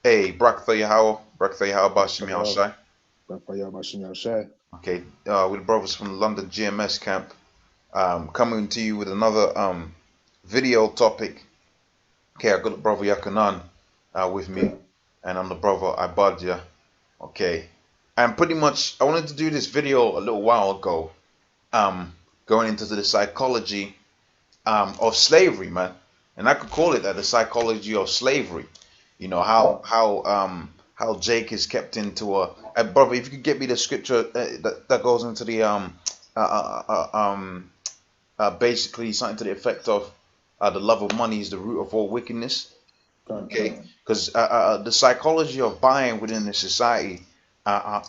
Hey, Brak Yahawa Bashim Raphael, Shai. Raphael Bashinyal Shai. Okay, with the brothers from the London GMS camp, coming to you with another video topic. Okay, I got the brother Yakanan with me, Okay. and I'm the brother Ibadja. Okay, and pretty much I wanted to do this video a little while ago, um, going into the psychology of slavery, man, and I could call it that, the psychology of slavery. You know Okay. how Jake is kept into a brother. If you could get me the scripture that goes into the uh, uh, basically something to the effect of the love of money is the root of all wickedness. Okay, Okay. because the psychology of buying within the society,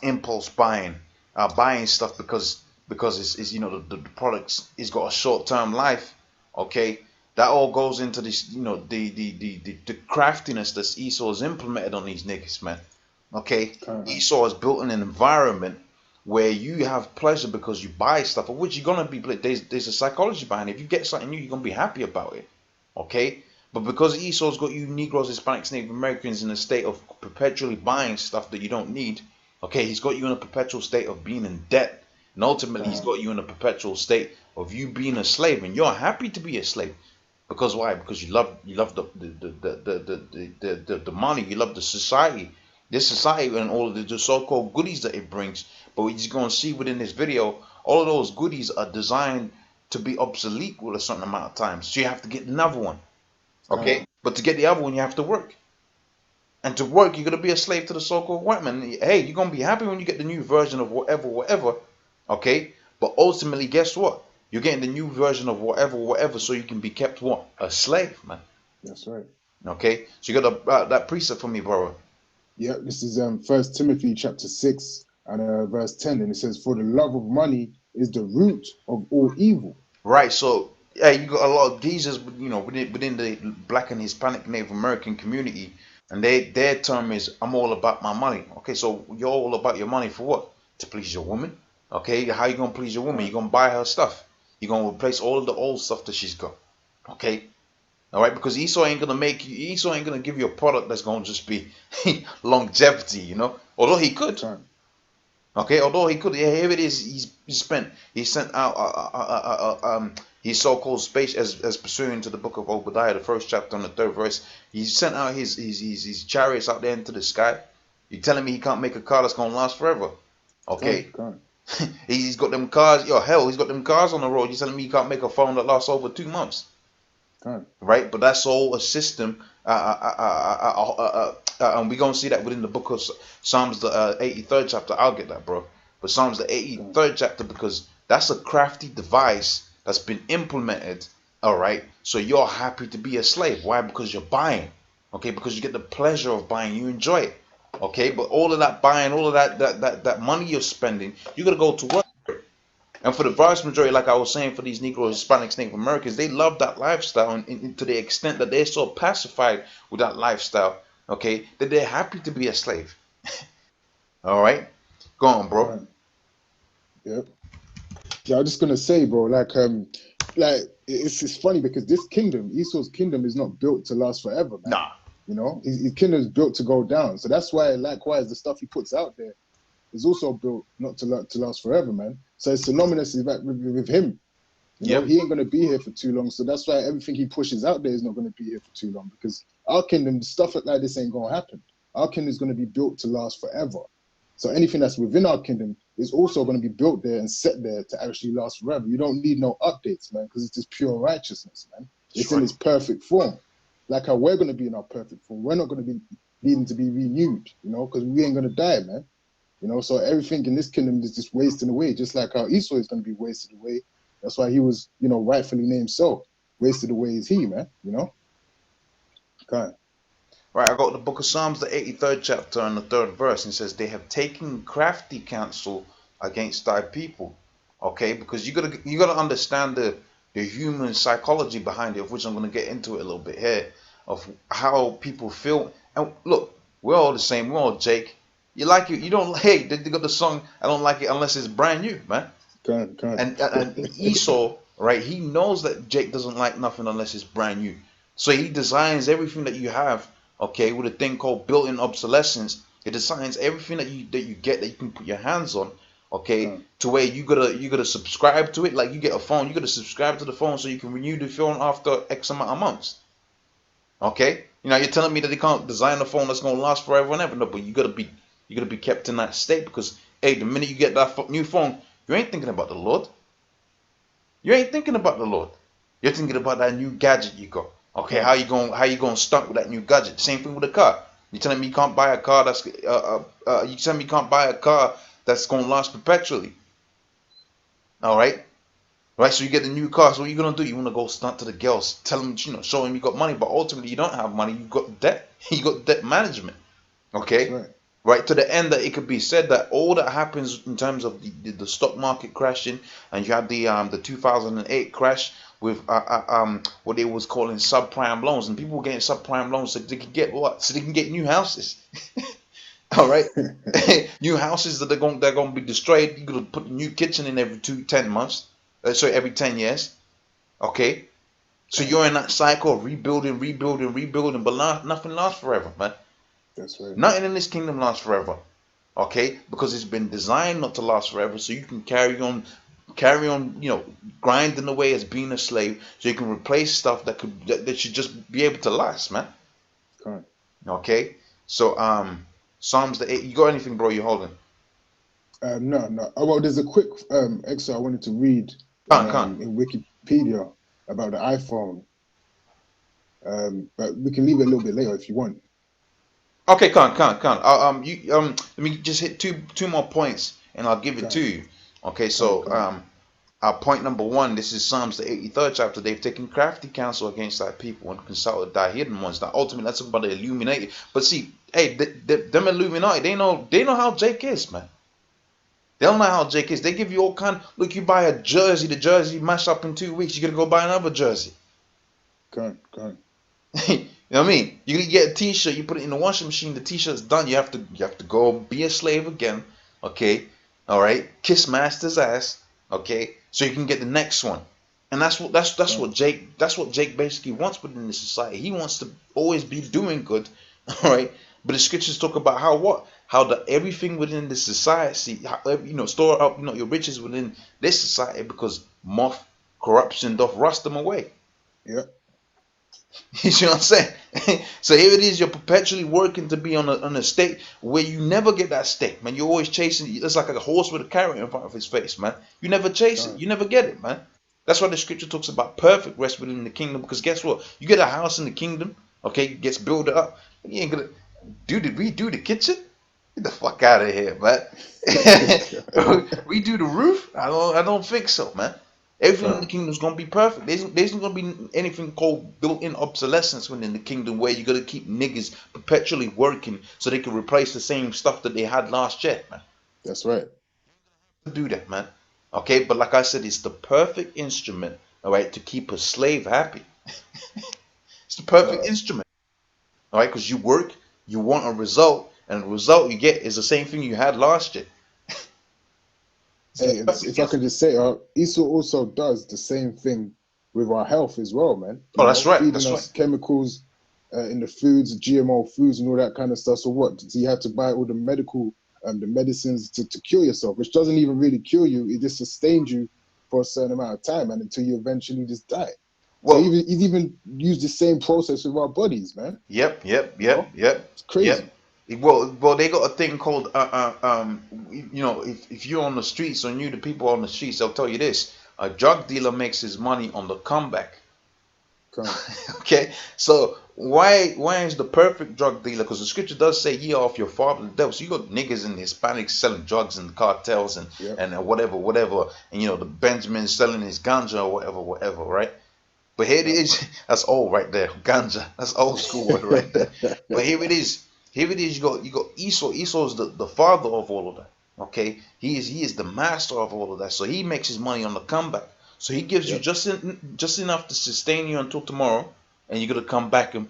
impulse buying, buying stuff because it's the products is got a short term life. Okay, that all goes into this, the craftiness that Esau has implemented on these niggas, man. Okay, Okay. Esau has built in an environment where you have pleasure because you buy stuff, of which you're gonna be. There's a psychology behind it. If you get something new, you're gonna be happy about it. Okay, but because Esau's got you Negroes, Hispanics, Native Americans in a state of perpetually buying stuff that you don't need, okay, he's got you in a perpetual state of being in debt. And ultimately, he's Okay. got you in a perpetual state of you being a slave. And you're happy to be a slave. Because why? Because you love the money, you love the society. This society and all of the so-called goodies that it brings. But we're just gonna see within this video, all of those goodies are designed to be obsolete with a certain amount of time. So you have to get another one. Okay. Okay? But to get the other one, you have to work. And to work, you're gonna be a slave to the so-called white man. Hey, you're gonna be happy when you get the new version of whatever, whatever. Okay? But ultimately, guess what? You're getting the new version of whatever, whatever, so you can be kept what? A slave, man. That's right. Okay? So you got that precept for me, brother. Yeah. This is First Timothy chapter 6 and verse 10, and it says, "For the love of money is the root of all evil." Right. So yeah, you got a lot of geezers, within the Black and Hispanic Native American community, and their term is I'm all about my money. Okay, so you're all about your money for what? To please your woman. Okay, how you gonna please your woman? Okay. You're gonna buy her stuff. You're gonna replace all of the old stuff that she's got. Okay. All right, because Esau ain't gonna give you a product that's gonna just be longevity, Although he could, Okay. okay, although he could, yeah, here it is. He sent out his so-called space as pursuing to the book of Obadiah, the first chapter and the third verse. He sent out his chariots out there into the sky. You telling me he can't make a car that's gonna last forever? Okay. Okay, Okay. he's got them cars. Yo, hell, he's got them cars on the road. You telling me he can't make a phone that lasts over 2 months? Okay. Right? But that's all a system. And we're gonna see that within the book of Psalms, the 83rd chapter. I'll get that, bro. But Psalms, the Okay. 83rd chapter, because that's a crafty device that's been implemented. All right. So you're happy to be a slave. Why? Because you're buying. Okay. Because you get the pleasure of buying. You enjoy it. Okay. But all of that buying, all of that money you're spending, you gotta go to work. And for the vast majority, like I was saying, for these Negroes, Hispanics, Native Americans, they love that lifestyle, and to the extent that they're so pacified with that lifestyle, okay, that they're happy to be a slave. All right, go on, bro. Okay. Yep. Yeah, I'm just gonna say, bro, like it's funny because this kingdom, Esau's kingdom, is not built to last forever, man. Nah, His kingdom is built to go down. So that's why, likewise, the stuff he puts out there is also built not to last forever, man. So it's synonymous with him. yep, He ain't gonna be here for too long. So that's why everything he pushes out there is not gonna be here for too long. Because our kingdom, stuff like this ain't gonna happen. Our kingdom is gonna be built to last forever. So anything that's within our kingdom is also going to be built there and set there to actually last forever. You don't need no updates, man, because it's just pure righteousness, man. that's It's in right. its perfect form. Like how we're going to be in our perfect form. We're not going to be needing to be renewed, because we ain't going to die, man. So everything in this kingdom is just wasting away, just like how Esau is going to be wasted away. That's why he was, rightfully named so. Wasted away is he, man. Okay. Right, I got the book of Psalms, the 83rd chapter and the third verse, and it says, "They have taken crafty counsel against thy people." Okay, because you gotta understand the human psychology behind it, of which I'm gonna get into it a little bit here, of how people feel. And look, we're all the same. We're all Jake. You like it, you don't. Hey, they got the song. I don't like it unless it's brand new, man. Okay. And Esau, right? He knows that Jake doesn't like nothing unless it's brand new. So he designs everything that you have okay, with a thing called built-in obsolescence. It assigns everything that you get that you can put your hands on, okay, Come, to where you gotta subscribe to it. Like you get a phone, you gotta subscribe to the phone so you can renew the phone after X amount of months. Okay, you're telling me that they can't design a phone that's gonna last forever and ever. No, but you gotta be kept in that state because hey, the minute you get that new phone, you ain't thinking about the Lord. You ain't thinking about the Lord. You're thinking about that new gadget you got. Okay, come. how you gonna stunt with that new gadget? Same thing with a car. You telling me you can't buy a car that's you telling me you can't buy a car that's gonna last perpetually. All right, right. So you get the new car. So what you gonna do? You wanna go stunt to the girls, tell them show them you got money, but ultimately you don't have money. You got debt. You got debt management. That's Okay, right. right to the end that it could be said that all that happens in terms of the stock market crashing, and you had the 2008 crash with what they was calling subprime loans, and people were getting subprime loans so they could get what? So they can get new houses. All right, new houses that they're going to be destroyed. You got to put a new kitchen in every 10 months. So every 10 years. Okay, so Come. you're in that cycle of rebuilding, rebuilding, rebuilding, but nothing lasts forever, man. That's right. Nothing in this kingdom lasts forever. Okay, because it's been designed not to last forever, so you can carry on, grinding away as being a slave, so you can replace stuff that should just be able to last, man. Come. Okay, so Psalms the 8. You got anything, bro? You holding? No, no. Oh, well, there's a quick excerpt I wanted to read Can't. in Wikipedia about the iPhone, but we can leave it a little bit later if you want. Okay, can't. Let me just hit two more points, and I'll give it to Come, you. Okay, come, so come. point number one, this is Psalms the 83rd chapter. They've taken crafty counsel against thy people and consulted thy hidden ones. Now, ultimately, that's about the illuminated. But see, hey, them Illuminati, they know how Jake is, man. They don't know how Jake is. They give you all kind. Look, you buy a jersey, the jersey mash up in 2 weeks. You gotta go buy another jersey. Come. You know what I mean? You get a T-shirt, you put it in the washing machine. The T-shirt's done. You have to go be a slave again. Okay, all right. Kiss master's ass. Okay, so you can get the next one. And that's Come. what Jake basically wants within the society. He wants to always be doing good. All right. But the scriptures talk about how the everything within the society, store up your riches within this society because moth corruption doth rust them away. Yeah. You see what I'm saying? So here it is, you're perpetually working to be on a state where you never get that state, man. You're always chasing. It's like a horse with a carrot in front of his face, man. You never chase it. Come. You never get it, man. That's why the scripture talks about perfect rest within the kingdom. Because guess what? You get a house in the kingdom, okay, it gets built up. You ain't gonna redo the kitchen. Get the fuck out of here, man. Redo the roof? I don't think so, man. Everything in the Come. kingdom is gonna be perfect. There's not gonna be anything called built-in obsolescence within the kingdom where you gotta keep niggas perpetually working so they can replace the same stuff that they had last year, man. That's right. Do that, man. Okay, but like I said, it's the perfect instrument, all right, to keep a slave happy. It's the perfect Uh, instrument, all right, because you work, you want a result, and the result you get is the same thing you had last year. It's the Hey, and perfect if I instrument. can just say, Esau also does the same thing with our health as well, man. Oh, that's right. Feeding That's right. us chemicals in the foods, GMO foods, and all that kind of stuff. So what? So you have to buy all the medicines to cure yourself, which doesn't even really cure you. It just sustains you for a certain amount of time, and until you eventually just die. So Well, he's even used the same process with our bodies, man. yep, yep, You yep, know, yep, it's yep. crazy. Well, they got a thing called if you're on the streets or knew the people on the streets, they'll tell you this: a drug dealer makes his money on the comeback. Come, Okay, so why is the perfect drug dealer? Because the scripture does say, "Ye are of your father the devil." So you got niggas and Hispanics selling drugs in the cartels and yep, whatever, and the Benjamin selling his ganja or whatever, right? But here it come. is. That's old right there. Ganja. That's old school word right there. But here it is. Here it is. You got Esau. Esau is the father of all of that. Okay. He is the master of all of that. So he makes his money on the comeback. So he gives you Yep, just enough to sustain you until tomorrow, and you're gonna come back and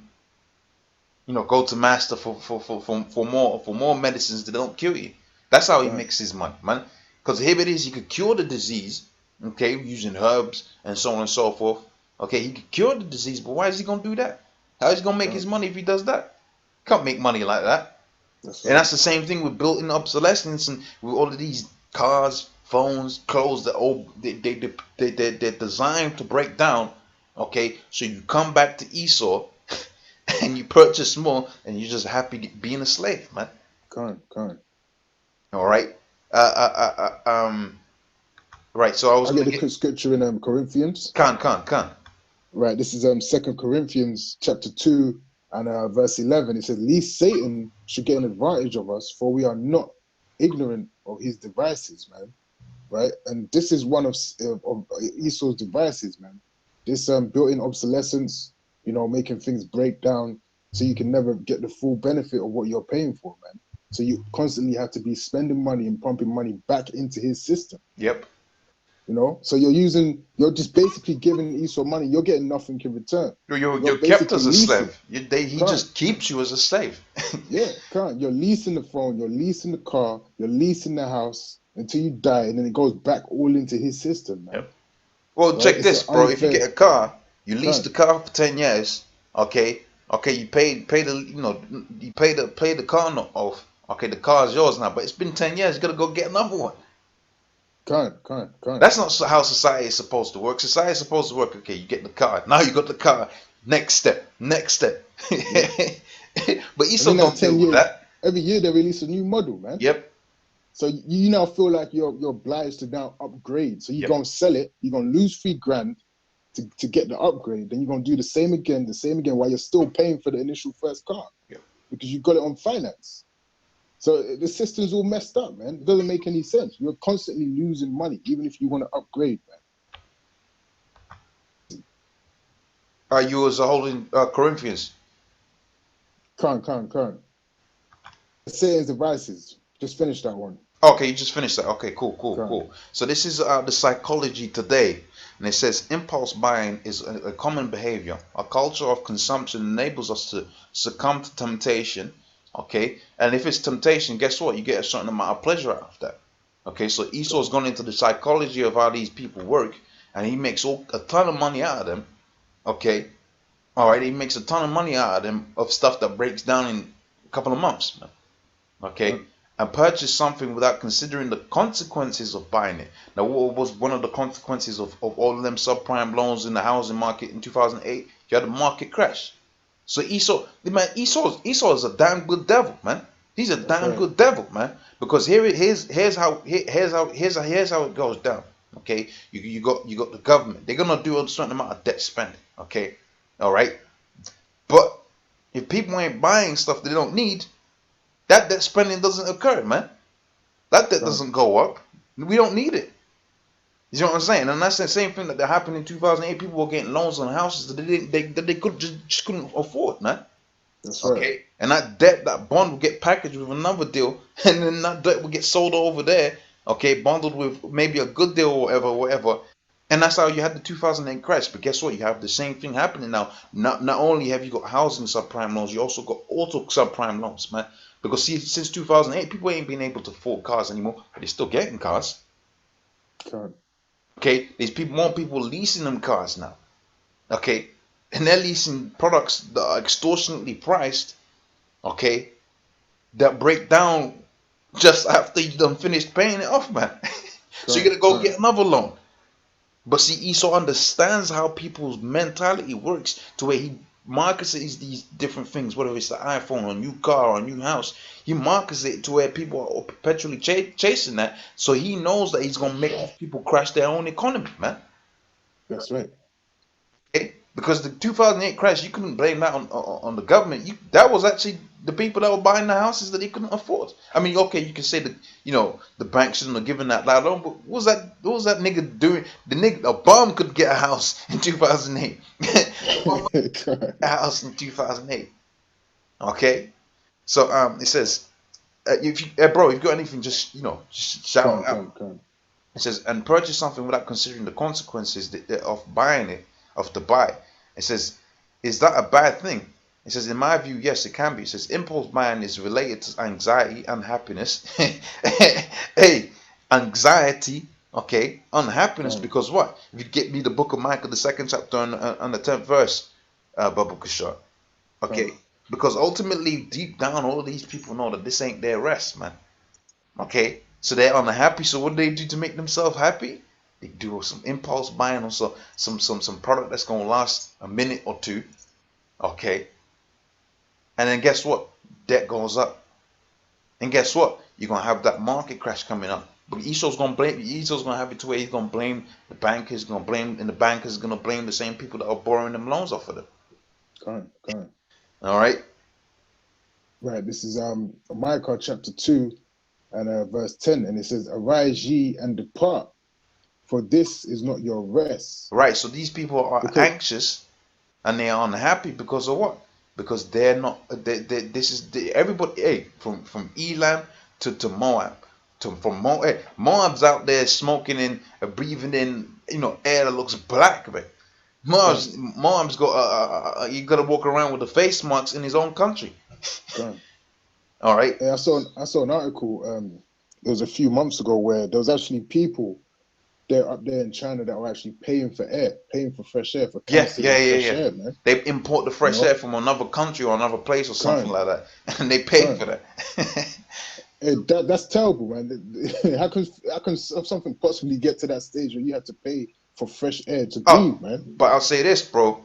go to master for more medicines that don't kill you. That's how he come. makes his money, man. Because here it is, he could cure the disease, okay, using herbs and so on and so forth. Okay, he could cure the disease, but why is he gonna do that? How is he gonna make his Come. money if he does that? Can't make money like that. That's And right. that's the same thing with built-in obsolescence and with all of these cars, phones, clothes that all they're designed to break down. Okay, so you come back to Esau and you purchase more, and you're just happy being a slave, man. Can't. All right. Right. So I was I gonna get get the scripture in Corinthians. Khan. Right. This is Second Corinthians chapter 2 and verse 11. It says, "Least Satan should get an advantage of us, for we are not ignorant of his devices, man." Right. And this is one of Esau's devices, man. This built-in obsolescence, making things break down, so you can never get the full benefit of what you're paying for, man. So you constantly have to be spending money and pumping money back into his system. Yep. So you're just basically giving Esau money. You're getting nothing in return. You're You're kept basically as a leasing. slave. He Can't. just keeps you as a slave. Yeah, can't. You're leasing the phone. You're leasing the car. You're leasing the house until you die, and then it goes back all into his system, man. Yep. Well, Right? check It's an this, bro. If you unfair. get a car, you lease the Can't. car for 10 years. Okay. Okay. You pay the you pay the car note off. Okay. The car is yours now, but it's been 10 years. You gotta go get another one. Can't. That's not how society is supposed to work. Society is supposed to work. Okay. You get the car. Now you got the car. Next step. Next step. Yeah. But And Esau in that don't deal 10 with years, that. every year they release a new model, man. Yep. So you now feel like you're obliged to now upgrade. So you're Yep. gonna sell it, you're gonna lose 3 grand to get the upgrade, then you're gonna do the same again, while you're still paying for the initial first car Yep. because you got it on finance. So the system's all messed up, man. It doesn't make any sense. You're constantly losing money, even if you want to upgrade, man. You was holding Corinthians. Can't. Satan's devices. Just finish that one. Okay, you just finished that. Okay, Can't. cool. So this is the psychology today, and it says impulse buying is a common behavior. A culture of consumption enables us to succumb to temptation. Okay, and if it's temptation, guess what? You get a certain amount of pleasure out of that. Okay, so Esau's gone into the psychology of how these people work, and he makes a ton of money out of them. Okay, all right, he makes a ton of money out of them of stuff that breaks down in a couple of months. Okay, Can't. and purchase something without considering the consequences of buying it. Now, what was one of the consequences of all of them subprime loans in the housing market in 2008? You had a market crash. So Esau is a damn good devil, man. He's a That's damn right. good devil, man. Because here's how it goes down. Okay, you got the government. They're gonna do a certain amount of debt spending. Okay, all right. But if people ain't buying stuff they don't need, that debt spending doesn't occur, man. That debt Can't. doesn't go up. We don't need it. You know what I'm saying? And that's the same thing that happened in 2008. People were getting loans on houses that they could just couldn't afford, man. That's right. Okay, and that bond will get packaged with another deal, and then that debt will get sold over there. Okay, bundled with maybe a good deal or whatever. And that's how you had the 2008 crash. But guess what? You have the same thing happening now. Not only have you got housing subprime loans, you also got auto subprime loans, man. Because see, since 2008, people ain't been able to afford cars anymore, but they're still getting cars. Can't. Okay, more people leasing them cars now. Okay, and they're leasing products that are extortionately priced. Okay, that break down just after you done finished paying it off, man. So you're Can't. gonna go Can't. get another loan. But see, Esau understands how people's mentality works to where he markets these different things, whether it's the iPhone, a new car, or a new house. He markets it to where people are perpetually chasing that. So he knows that he's gonna make people crash their own economy, man. That's right. Okay? Because the 2008 crash, you couldn't blame that on the government. That was actually the people that were buying the houses that they couldn't afford. I mean, okay, you can say that the bank shouldn't have given that loan, but what was that nigga doing? The nigga, a bum could get a house in 2008. Can't. A house in 2008. Okay, so it says if you, bro, if you got anything, just shout it out. Can't. It says, and purchase something without considering the consequences of buying it, of the buy. It says, is that a bad thing? It says, in my view, yes, it can be. It says, impulse buying is related to anxiety and happiness. Hey, anxiety, okay, unhappiness, Can't. because what? If you get me the book of Micah, the second chapter and the 10th verse, Babu Kishar, okay, Can't. Because ultimately, deep down, all of these people know that this ain't their rest, man. Okay, so they're unhappy. So what do they do to make themselves happy? They do some impulse buying on some product that's gonna last a minute or two. Okay, and then guess what? Debt goes up, and guess what? You're gonna have that market crash coming up. But Esau's gonna have it to where he's gonna blame the bankers, and the bankers gonna blame the same people that are borrowing them loans off of them. Can't. All right. Right. This is Micah chapter 2 and verse 10, and it says, "Arise ye and depart, for this is not your rest." Right. So these people are Because anxious and they are unhappy because of what? Because they're not. This is everybody. Hey, from Elam to Moab, from Moab. Hey, Moab's out there smoking in, breathing in, air that looks black, man. can't, Moab's got. You got to walk around with the face marks in his own country. can't. All right. Hey, I saw an article. It was a few months ago where there was actually people there up there in China that were actually paying for air, paying for fresh air, for Yeah, yeah, cancer yeah, fresh yeah. air, man. They import the You fresh air know, from another country or another place or something can't, like that, and they pay for can't. that. Hey, that's terrible, man. How can something possibly get to that stage where you have to pay for fresh air to Oh, breathe, man? but I'll say this, bro.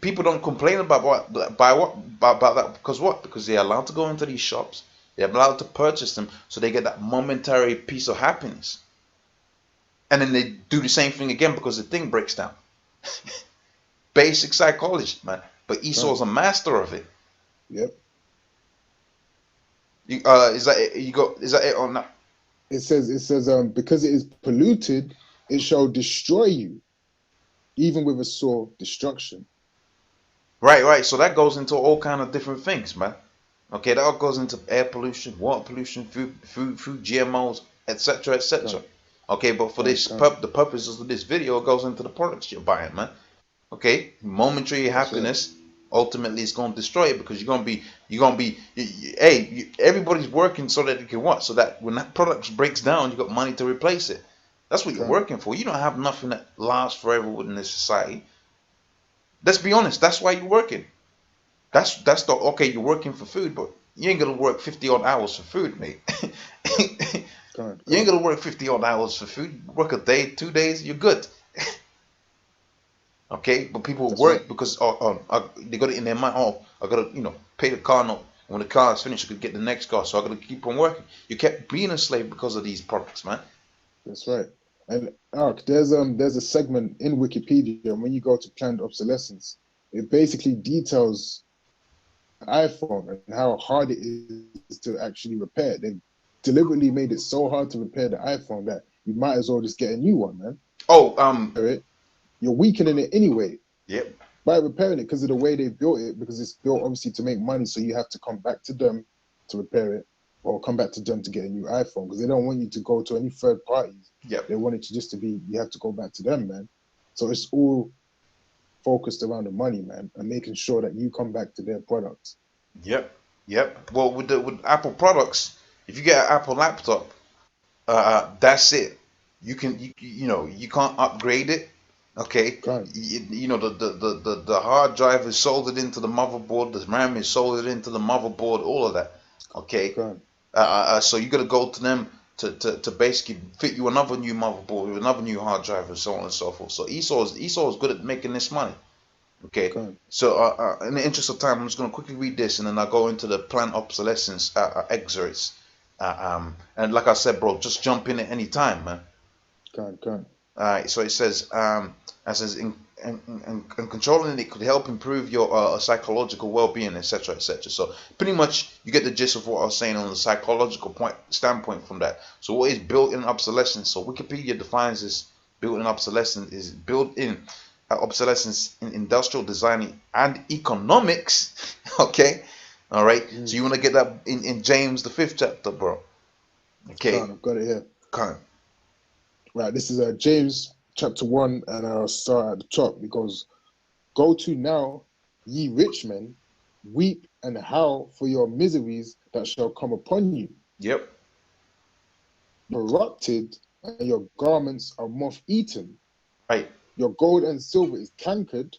People don't complain about about that because what? Because they're allowed to go into these shops. They're allowed to purchase them, so they get that momentary piece of happiness, and then they do the same thing again because the thing breaks down. Basic psychology, man. But Esau's Can't. a master of it. Yep. Is that it? You go? Is that it or not? It says because it is polluted, it shall destroy you, even with a sore destruction. Right, right. So that goes into all kind of different things, man. Okay, that all goes into air pollution, water pollution, food, GMOs, etc., etc. Can't, Okay, but for can't, this can't. the purposes of this video, it goes into the products you're buying, man. Okay, momentary That's right. happiness ultimately is going to destroy it because you're gonna be, hey, everybody's working so that it can what? So that when that product breaks down, you got money to replace it. That's what you're Can't, working for. You don't have nothing that lasts forever within this society. Let's be honest. That's why you're working. That's the okay. You're working for food, but you ain't gonna work 50 odd hours for food, mate. can't, You ain't can't. gonna work 50 odd hours for food. Work a day, 2 days, you're good. Okay, but people That's right. work because they got it in their mind. Oh, I gotta pay the car note. When the car is finished, I could get the next car, so I gotta keep on working. You kept being a slave because of these products, man. That's right. And there's a segment in Wikipedia, and when you go to planned obsolescence, it basically details iPhone and how hard it is to actually repair. They deliberately made it so hard to repair the iPhone that you might as well just get a new one, man. Oh, It. You're weakening it anyway yep, by repairing it because of the way they built it, because it's built obviously to make money. So you have to come back to them to repair it, or come back to them to get a new iPhone, because they don't want you to go to any third parties. yep, They want it to just to be, you have to go back to them, man. So it's all focused around the money, man, and making sure that you come back to their products. yep, yep. Well, with Apple products, if you get an Apple laptop, that's it. You can't upgrade it. Okay, Can't, the hard drive is soldered into the motherboard. The RAM is soldered into the motherboard. All of that. Okay, can't. so you got to go to them to basically fit you another new motherboard with another new hard drive and so on and so forth. So Esau is good at making this money. Okay, Can't. so in the interest of time, I'm just going to quickly read this and then I'll go into the plant obsolescence excerpts. And like I said, bro, just jump in at any time, man. Can't. So it says in controlling it could help improve your psychological well-being, etc., etc. So pretty much you get the gist of what I was saying on the psychological standpoint from that. So what is built-in obsolescence? So Wikipedia defines this built-in obsolescence is built-in obsolescence in industrial design and economics. Okay, all right. So you want to get that in James the 5th chapter, bro. Okay, I've got it here. kind. Right, this is James chapter 1, and I'll start at the top. It goes, "Go to now, ye rich men, weep and howl for your miseries that shall come upon you. Yep. Corrupted, and your garments are moth eaten. Right. Your gold and silver is cankered,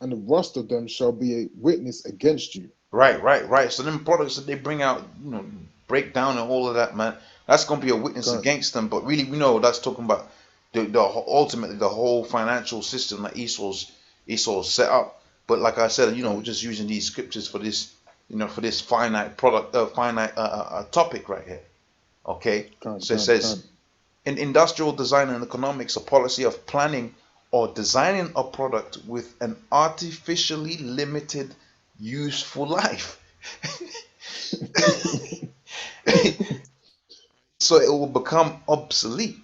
and the rust of them shall be a witness against you. Right. So them products that they bring out, break down and all of that, man, that's gonna be a witness Can't, against them. But really, we know that's talking about ultimately the whole financial system that Esau's set up. But like I said, we're can't, just using these scriptures for this, for this finite topic right here. Okay, can't, so it can't, says can't. in industrial design and economics, a policy of planning or designing a product with an artificially limited useful life. So it will become obsolete.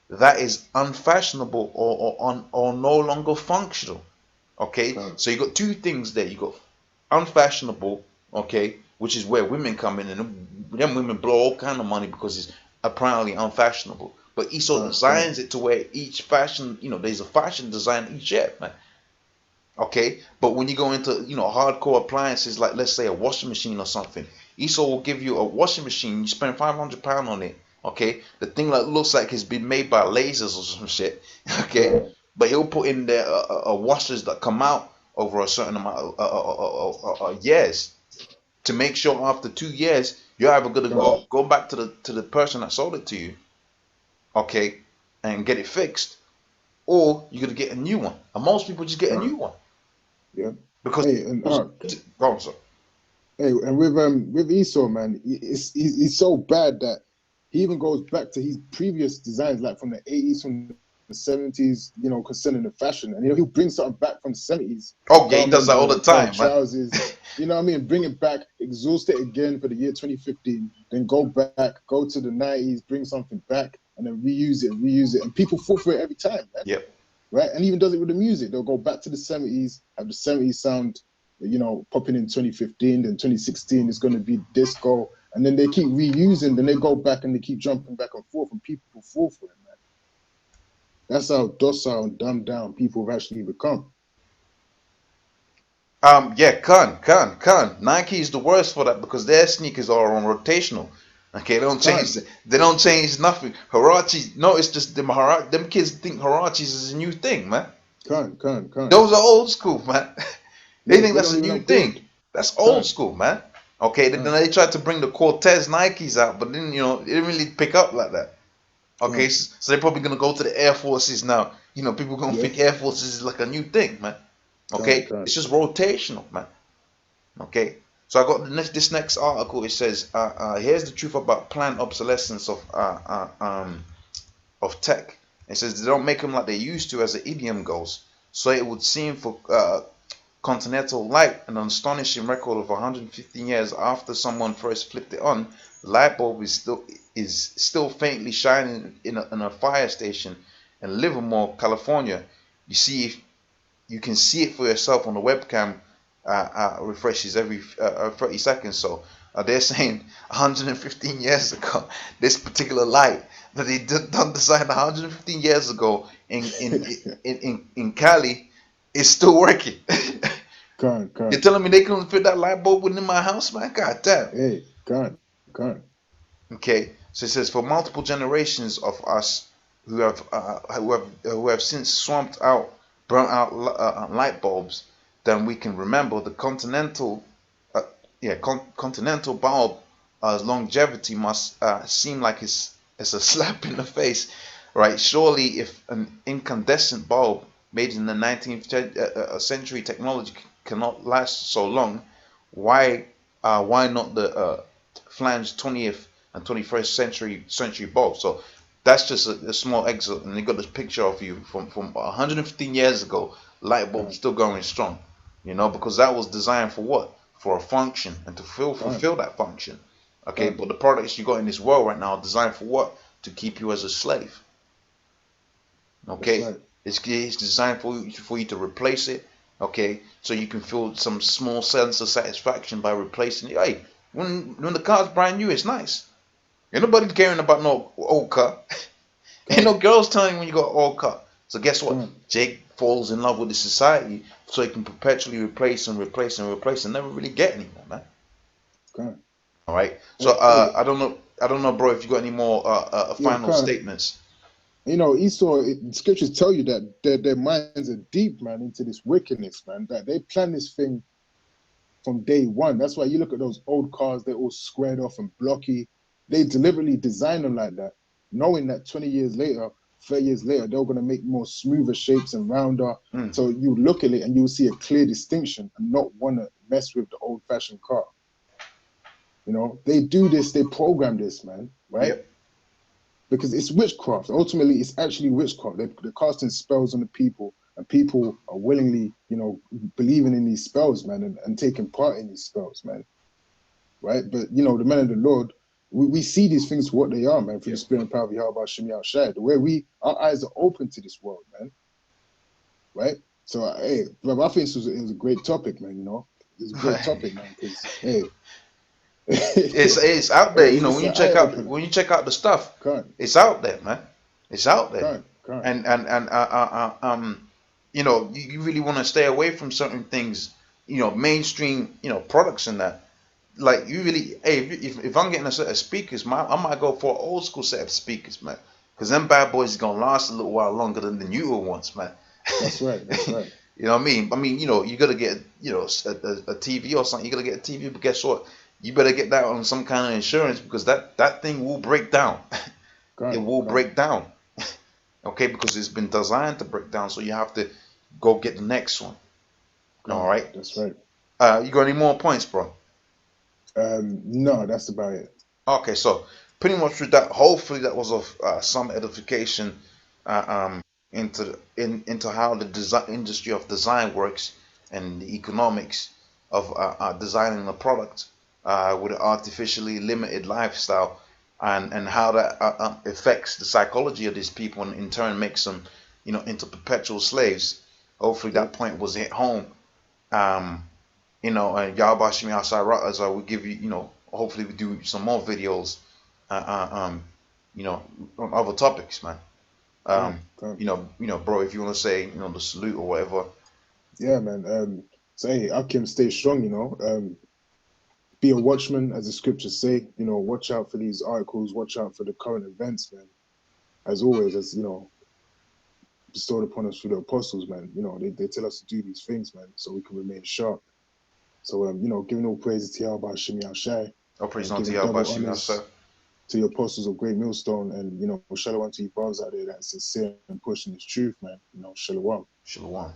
That is unfashionable or no longer functional. Okay, Can't, so you got two things there. You got unfashionable, okay, which is where women come in, and them women blow all kind of money because it's apparently unfashionable. But Esau can't. designs it to where each fashion, there's a fashion design each year, man. Okay, but when you go into hardcore appliances like let's say a washing machine or something, Esau will give you a washing machine. You spend £500 on it. Okay, the thing that looks like it's been made by lasers or some shit. Okay, Can't. but he'll put in there washers that come out over a certain amount of years to make sure after 2 years you're either gonna Can't. go back to the person that sold it to you, okay, and get it fixed, or you're gonna get a new one. And most people just get a Can't. new one Yeah. because Hey, and go on, sir. hey, and with Esau, man, he's so bad that he even goes back to his previous designs, like from the 80s, from the 70s, concerning the fashion. And he'll bring something back from the 70s, a Oh yeah, he does garment that all or the a pair of time, man. trousers. You know what I mean? Bring it back, exhaust it again for the year 2015, then go back, go to the 90s, bring something back, and then reuse it. And people fall for it every time, man. Yep. Right? And even does it with the music. They'll go back to the 70s, have the 70s sound, popping in 2015, then 2016 is going to be disco. And then they keep reusing, then they go back and they keep jumping back and forth, and people fall for it, man. That's how docile and dumbed down people have actually become. Yeah, Khan. Nike is the worst for that because their sneakers are on rotational. Okay, they don't change. Can't, They don't change nothing. Huarachi, no, it's just them kids think Huaraches is a new thing, man. can't. Those are old school, man. They Yeah, think they that's don't a even new thing. upgrade. That's old Can't, school, man. Okay, then can't, they tried to bring the Cortez Nikes out, but then it didn't really pick up like that. Okay, can't. so they're probably gonna go to the Air Forces now. People gonna Yeah, think Air Forces is like a new thing, man. Okay, can't. it's just rotational, man. Okay, so I got this next article. It says, here's the truth about planned obsolescence of tech. It says they don't make them like they used to, as the idiom goes. So it would seem for Continental Light, an astonishing record of 115 years after someone first flipped it on, the light bulb is still faintly shining in a fire station in Livermore, California. You see if you can see it for yourself on the webcam. Refreshes every 30 seconds. So they're saying 115 years ago, this particular light that they done design 115 years ago in Cali is still working. You're Can't. telling me they couldn't fit that light bulb within my house, man? God damn. Hey, can't. Okay, so it says for multiple generations of us who have since swamped out, burnt out light bulbs, then we can remember the uh, continental bulb longevity must seem like it's a slap in the face, right? Surely, if an incandescent bulb made in the 19th century technology cannot last so long, why not the flange 20th and 21st century bulb? So that's just a small excerpt, and they got this picture of you from 115 years ago. Light bulb Can't. still going strong, because that was designed for what? For a function and to Can't. fulfill that function. Okay, Can't. but the products you got in this world right now are designed for what? To keep you as a slave. That's Okay, right. it's designed for you to replace it. Okay, so you can feel some small sense of satisfaction by replacing it. Hey, when the car's brand new, it's nice. Ain't nobody caring about no old car. Ain't no Can't. girls telling you when you got an old car. So guess what? Can't. Jake falls in love with the society, so he can perpetually replace and replace and replace and never really get anymore, man. Can't. All right. So Hey, I don't know, bro, if you got any more yeah, final can't. statements. You know, Esau, scriptures tell you that their minds are deep, man, into this wickedness, man. That they plan this thing from day one. That's why you look at those old cars, they're all squared off and blocky. They deliberately design them like that, knowing that 20 years later, 30 years later, they're going to make more smoother shapes and rounder. Mm. So you look at it and you'll see a clear distinction and not want to mess with the old fashioned car. You know, they do this, they program this, man, right? Yep. Because it's witchcraft. Ultimately, it's actually witchcraft. They're casting spells on the people, and people are willingly, you know, believing in these spells, man, and taking part in these spells, man. Right? But you know, the men of the Lord, we see these things for what they are, man, through the Yep. spirit and power of Yahweh Shemi Al Shai. The way our eyes are open to this world, man. Right? So hey, bro, I think it was a great topic, man, you know. It's a great topic, man, because hey, It's out there, you know. it's When you an eye check out opener. when you check out the stuff, Can't, it's out there, man. It's out there, can't. and you know, you really want to stay away from certain things, you know, mainstream, you know, products and that. Like you really, hey, if I'm getting a set of speakers, man, I might go for an old school set of speakers, man, because them bad boys is gonna last a little while longer than the newer ones, man. That's right. That's right. You know what I mean? I mean, you know, you gotta get, you know, a TV or something. You gotta get a TV, but guess what? You better get that on some kind of insurance because that thing will break down. It Can't, will can't. break down. Okay, because it's been designed to break down. So you have to go get the next one. All Gone. right. That's right. You got any more points, bro? No, that's about it. Okay, so pretty much with that, hopefully that was of some edification uh, um, into how the design industry of design works and the economics of designing a product with an artificially limited lifestyle and how that affects the psychology of these people and in turn makes them, you know, into perpetual slaves. Hopefully that Yep. point was hit home. Um, you know, and Yahweh Shemi Asai Rattaz, I will give you, you know, hopefully we do some more videos, uh, uh, um, you know, on other topics, man. Gone. Gone. Bro, if you want to say, you know, the salute or whatever. Yeah, man. So hey, Akim, stay strong. You know. Be a watchman, as the scriptures say. You know, watch out for these articles. Watch out for the current events, man. As always, as you know, bestowed upon us through the apostles, man. You know, they tell us to do these things, man, so we can remain sharp. So, you know, giving all praises to Yahweh Shemi Al Shai, All praise and unto giving Yahweh double Shemi Asai. honors to your apostles of Great Millstone, and you know, shalom to you brothers out there that's sincere and pushing this truth, man. You know, shalom. Shalom.